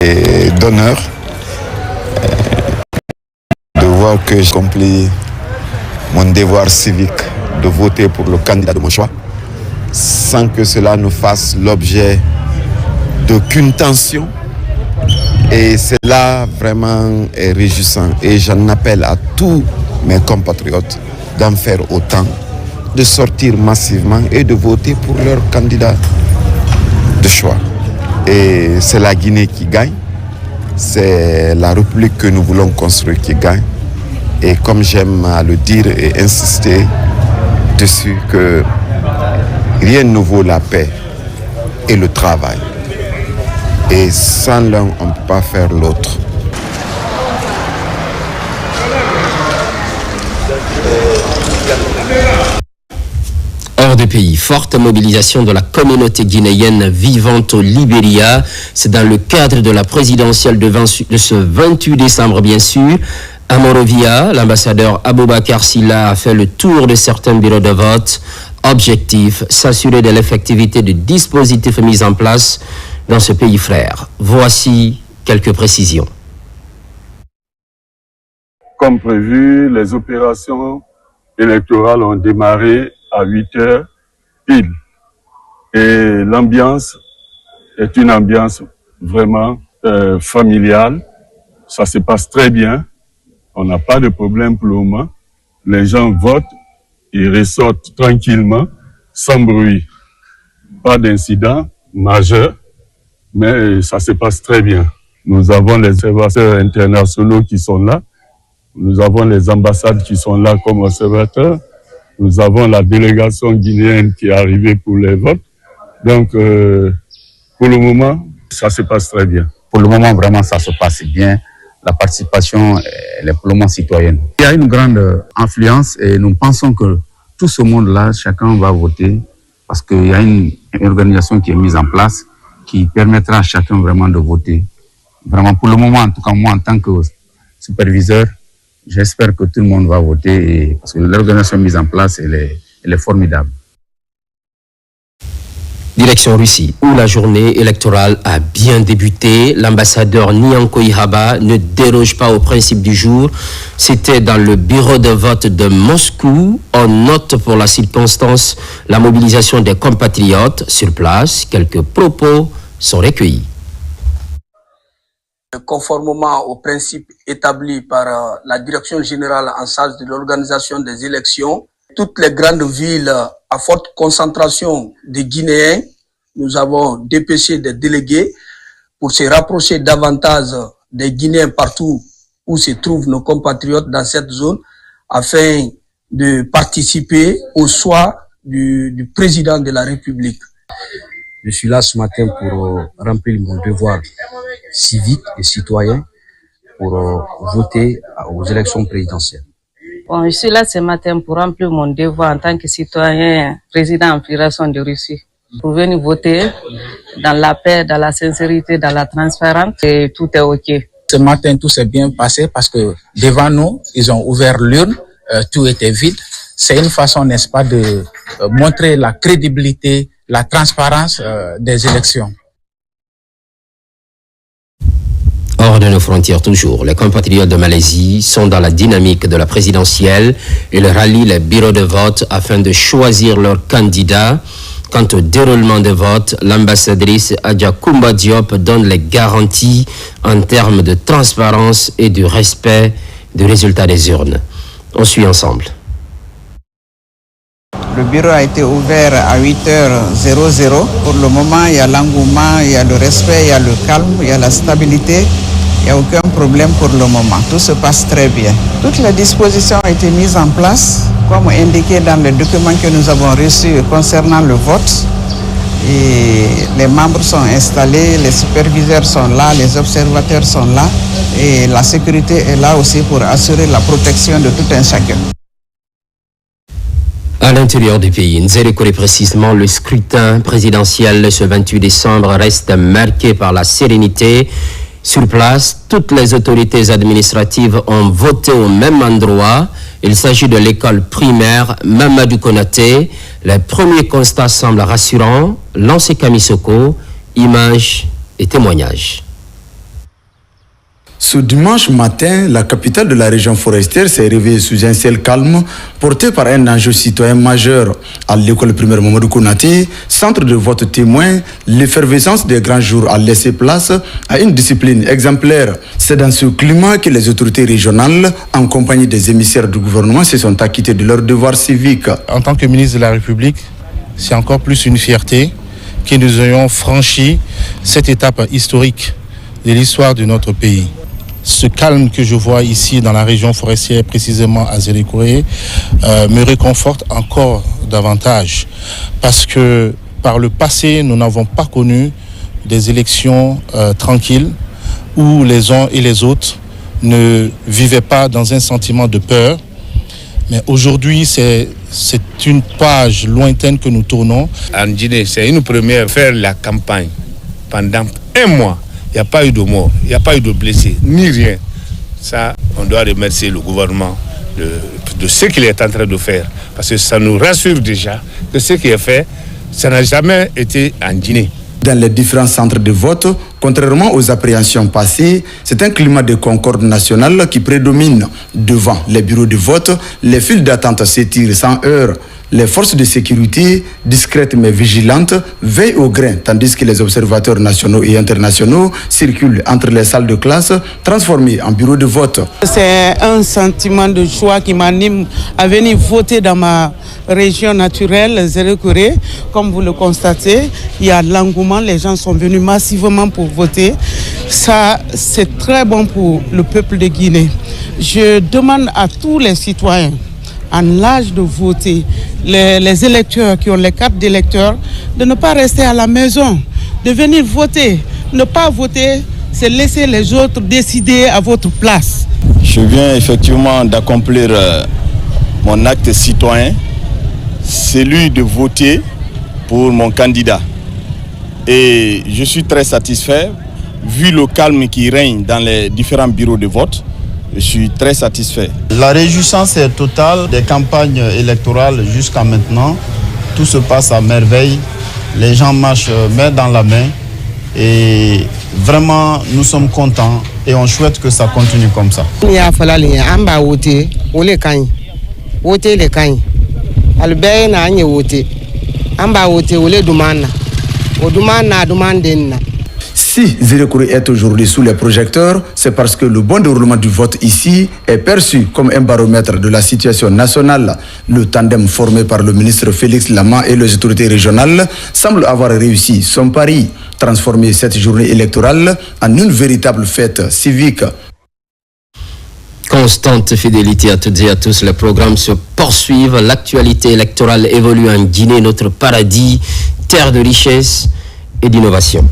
et d'honneur de voir que j'ai accompli mon devoir civique de voter pour le candidat de mon choix sans que cela ne fasse l'objet d'aucune tension. Et cela vraiment est réjouissant. Et j'en appelle à tous mes compatriotes d'en faire autant, de sortir massivement et de voter pour leur candidat de choix. Et c'est la Guinée qui gagne, c'est la République que nous voulons construire qui gagne. Et comme j'aime à le dire et insister dessus, que rien ne vaut la paix et le travail. Et sans l'un, on ne peut pas faire l'autre. Hors de pays, forte mobilisation de la communauté guinéenne vivant au Libéria. C'est dans le cadre de la présidentielle de ce 28 décembre, bien sûr. À Monrovia, l'ambassadeur Aboubakar Silla a fait le tour de certains bureaux de vote. Objectif, s'assurer de l'effectivité du dispositif mis en place dans ce pays frère. Voici quelques précisions. Comme prévu, les opérations électorales ont démarré à 8h pile. Et l'ambiance est une ambiance vraiment familiale. Ça se passe très bien. On n'a pas de problème pour le moment. Les gens votent et ressortent tranquillement, sans bruit. Pas d'incident majeur, mais ça se passe très bien. Nous avons les observateurs internationaux qui sont là. Nous avons les ambassades qui sont là comme observateurs. Nous avons la délégation guinéenne qui est arrivée pour les votes. Donc, pour le moment, ça se passe très bien. Pour le moment, vraiment, ça se passe bien. La participation, elle est pour le moment citoyenne. Il y a une grande influence et nous pensons que tout ce monde-là, chacun va voter parce qu'il y a une organisation qui est mise en place qui permettra à chacun vraiment de voter. Vraiment, pour le moment, en tout cas, moi, en tant que superviseur, j'espère que tout le monde va voter parce que l'organisation mise en place, elle est formidable. Direction Russie, où la journée électorale a bien débuté. L'ambassadeur Nyanko Ihaba ne déroge pas au principe du jour. C'était dans le bureau de vote de Moscou. On note pour la circonstance la mobilisation des compatriotes sur place. Quelques propos sont recueillis. Conformément aux principes établis par la direction générale en charge de l'organisation des élections, toutes les grandes villes à forte concentration de Guinéens, nous avons dépêché des délégués pour se rapprocher davantage des Guinéens partout où se trouvent nos compatriotes dans cette zone afin de participer au choix du président de la République. Je suis là ce matin pour remplir mon devoir civique et citoyen pour voter aux élections présidentielles. Bon, je suis là ce matin pour remplir mon devoir en tant que citoyen président en Fédération de Russie. Pour venir voter dans la paix, dans la sincérité, dans la transparence et tout est OK. Ce matin, tout s'est bien passé parce que devant nous, ils ont ouvert l'urne, tout était vide. C'est une façon, n'est-ce pas, de montrer la crédibilité, la transparence des élections. Hors de nos frontières toujours, les compatriotes de Malaisie sont dans la dynamique de la présidentielle. Ils rallient les bureaux de vote afin de choisir leur candidat. Quant au déroulement des votes, l'ambassadrice Adja Koumba Diop donne les garanties en termes de transparence et de respect du résultat des urnes. On suit ensemble. Le bureau a été ouvert à 8h00. Pour le moment, il y a l'engouement, il y a le respect, il y a le calme, il y a la stabilité. Il n'y a aucun problème pour le moment. Tout se passe très bien. Toutes les dispositions ont été mises en place, comme indiqué dans le document que nous avons reçu concernant le vote. Et les membres sont installés, les superviseurs sont là, les observateurs sont là. Et la sécurité est là aussi pour assurer la protection de tout un chacun. À l'intérieur du pays, Nzérékoré précisément, le scrutin présidentiel ce 28 décembre reste marqué par la sérénité. Sur place, toutes les autorités administratives ont voté au même endroit. Il s'agit de l'école primaire Mamadou Konaté. Les premiers constats semblent rassurants. Lancé Kamisoko, images et témoignages. Ce dimanche matin, la capitale de la région forestière s'est réveillée sous un ciel calme, porté par un enjeu citoyen majeur. À l'école primaire Mamadou Konaté, centre de vote témoin, l'effervescence des grands jours a laissé place à une discipline exemplaire. C'est dans ce climat que les autorités régionales, en compagnie des émissaires du gouvernement, se sont acquittés de leurs devoirs civiques. En tant que ministre de la République, c'est encore plus une fierté que nous ayons franchi cette étape historique de l'histoire de notre pays. Ce calme que je vois ici dans la région forestière, précisément à Zélékouré, me réconforte encore davantage parce que par le passé, nous n'avons pas connu des élections tranquilles où les uns et les autres ne vivaient pas dans un sentiment de peur. Mais aujourd'hui, c'est une page lointaine que nous tournons. En Guinée, c'est une première, faire la campagne pendant un mois. Il n'y a pas eu de mort, il n'y a pas eu de blessés, ni rien. Ça, on doit remercier le gouvernement de ce qu'il est en train de faire. Parce que ça nous rassure déjà que ce qui est fait, ça n'a jamais été en Guinée. Dans les différents centres de vote, contrairement aux appréhensions passées, c'est un climat de concorde nationale qui prédomine. Devant les bureaux de vote, les files d'attente s'étirent sans heurts. Les forces de sécurité, discrètes mais vigilantes, veillent au grain, tandis que les observateurs nationaux et internationaux circulent entre les salles de classe, transformées en bureaux de vote. C'est un sentiment de joie qui m'anime à venir voter dans ma région naturelle, Zélékouré. Comme vous le constatez, il y a de l'engouement, les gens sont venus massivement pour voter. Ça, c'est très bon pour le peuple de Guinée. Je demande à tous les citoyens en l'âge de voter, les électeurs qui ont les cartes d'électeurs, de ne pas rester à la maison, de venir voter. Ne pas voter, c'est laisser les autres décider à votre place. Je viens effectivement d'accomplir mon acte citoyen, celui de voter pour mon candidat. Et je suis très satisfait, vu le calme qui règne dans les différents bureaux de vote. Je suis très satisfait. La réjouissance est totale des campagnes électorales jusqu'à maintenant. Tout se passe à merveille. Les gens marchent main dans la main. Et vraiment, nous sommes contents et on souhaite que ça continue comme ça. Si Zélékouré est aujourd'hui sous les projecteurs, c'est parce que le bon déroulement du vote ici est perçu comme un baromètre de la situation nationale. Le tandem formé par le ministre Félix Lama et les autorités régionales semble avoir réussi son pari, transformer cette journée électorale en une véritable fête civique. Constante fidélité à toutes et à tous, les programmes se poursuivent. L'actualité électorale évolue en Guinée, notre paradis, terre de richesse et d'innovation.